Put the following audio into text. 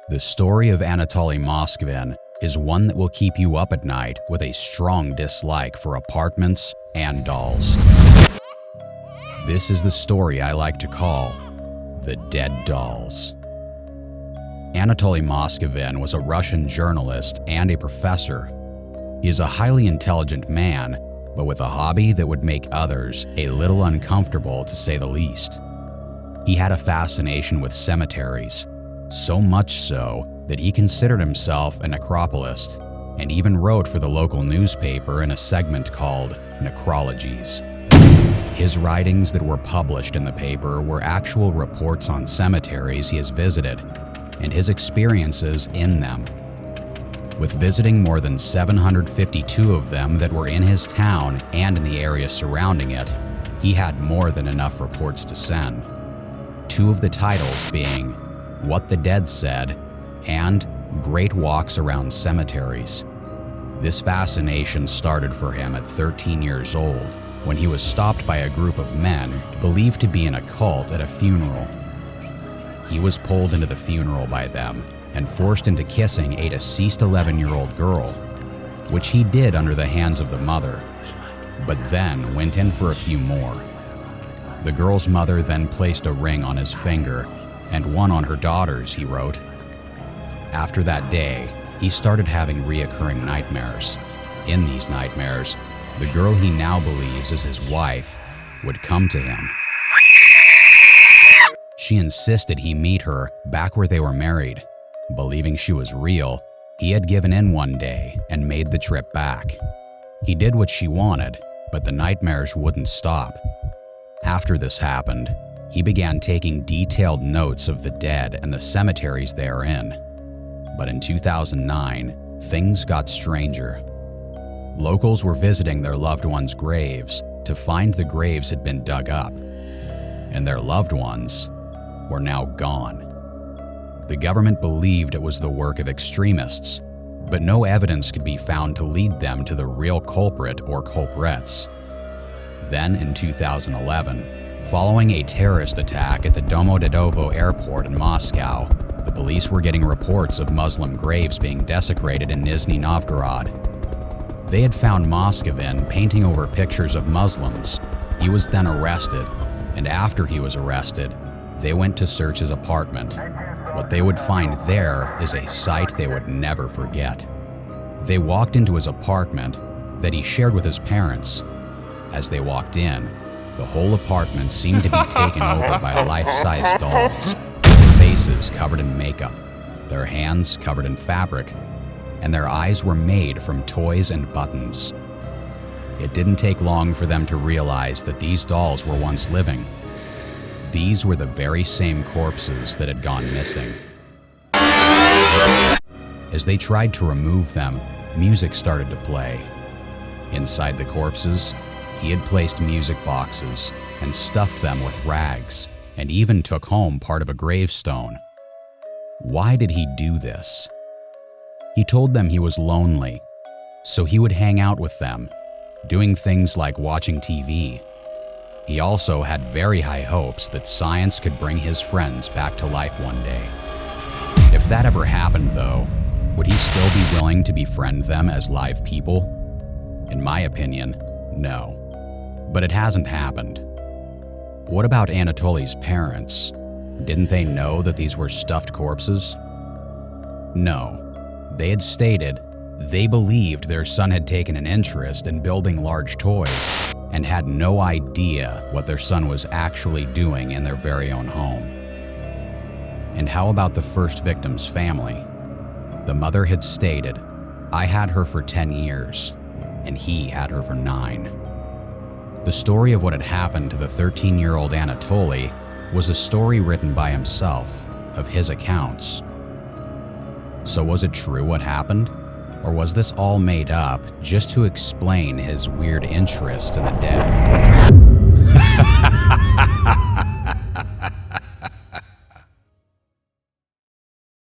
The story of Anatoly Moskvin is one that will keep you up at night with a strong dislike for apartments and dolls. This is the story I like to call The Dead Dolls. Anatoly Moskvin was a Russian journalist and a professor. He is a highly intelligent man, but with a hobby that would make others a little uncomfortable, to say the least. He had a fascination with cemeteries, so much so that he considered himself a necropolist and even wrote for the local newspaper in a segment called Necrologies. His writings that were published in the paper were actual reports on cemeteries he has visited and his experiences in them. With visiting more than 752 of them that were in his town and in the area surrounding it, he had more than enough reports to send. Two of the titles being What the Dead Said and Great Walks Around Cemeteries. This fascination started for him at 13 years old when he was stopped by a group of men believed to be in a cult at a funeral. He was pulled into the funeral by them and forced into kissing a deceased 11-year-old girl, which he did under the hands of the mother, but then went in for a few more. The girl's mother then placed a ring on his finger and one on her daughter's, he wrote. After that day, he started having reoccurring nightmares. In these nightmares, the girl he now believes is his wife would come to him. She insisted he meet her back where they were married. Believing she was real, he had given in one day and made the trip back. He did what she wanted, but the nightmares wouldn't stop. After this happened, he began taking detailed notes of the dead and the cemeteries they are in. But in 2009, things got stranger. Locals were visiting their loved ones' graves to find the graves had been dug up, and their loved ones were now gone. The government believed it was the work of extremists, but no evidence could be found to lead them to the real culprit or culprits. Then in 2011, following a terrorist attack at the Domodedovo airport in Moscow, the police were getting reports of Muslim graves being desecrated in Nizhny Novgorod. They had found Moskvin painting over pictures of Muslims. He was then arrested, and after he was arrested, they went to search his apartment. What they would find there is a sight they would never forget. They walked into his apartment that he shared with his parents. As they walked in, the whole apartment seemed to be taken over by life-size dolls, faces covered in makeup, their hands covered in fabric, and their eyes were made from toys and buttons. It didn't take long for them to realize that these dolls were once living. These were the very same corpses that had gone missing. As they tried to remove them, music started to play. Inside the corpses, he had placed music boxes and stuffed them with rags, and even took home part of a gravestone. Why did he do this? He told them he was lonely, so he would hang out with them, doing things like watching TV. He also had very high hopes that science could bring his friends back to life one day. If that ever happened, though, would he still be willing to befriend them as live people? In my opinion, no. But it hasn't happened. What about Anatoly's parents? Didn't they know that these were stuffed corpses? No. They had stated they believed their son had taken an interest in building large toys and had no idea what their son was actually doing in their very own home. And how about the first victim's family? The mother had stated, "I had her for 10 years, and he had her for 9. The story of what had happened to the 13-year-old Anatoly was a story written by himself, of his accounts. So was it true what happened? Or was this all made up just to explain his weird interest in the dead?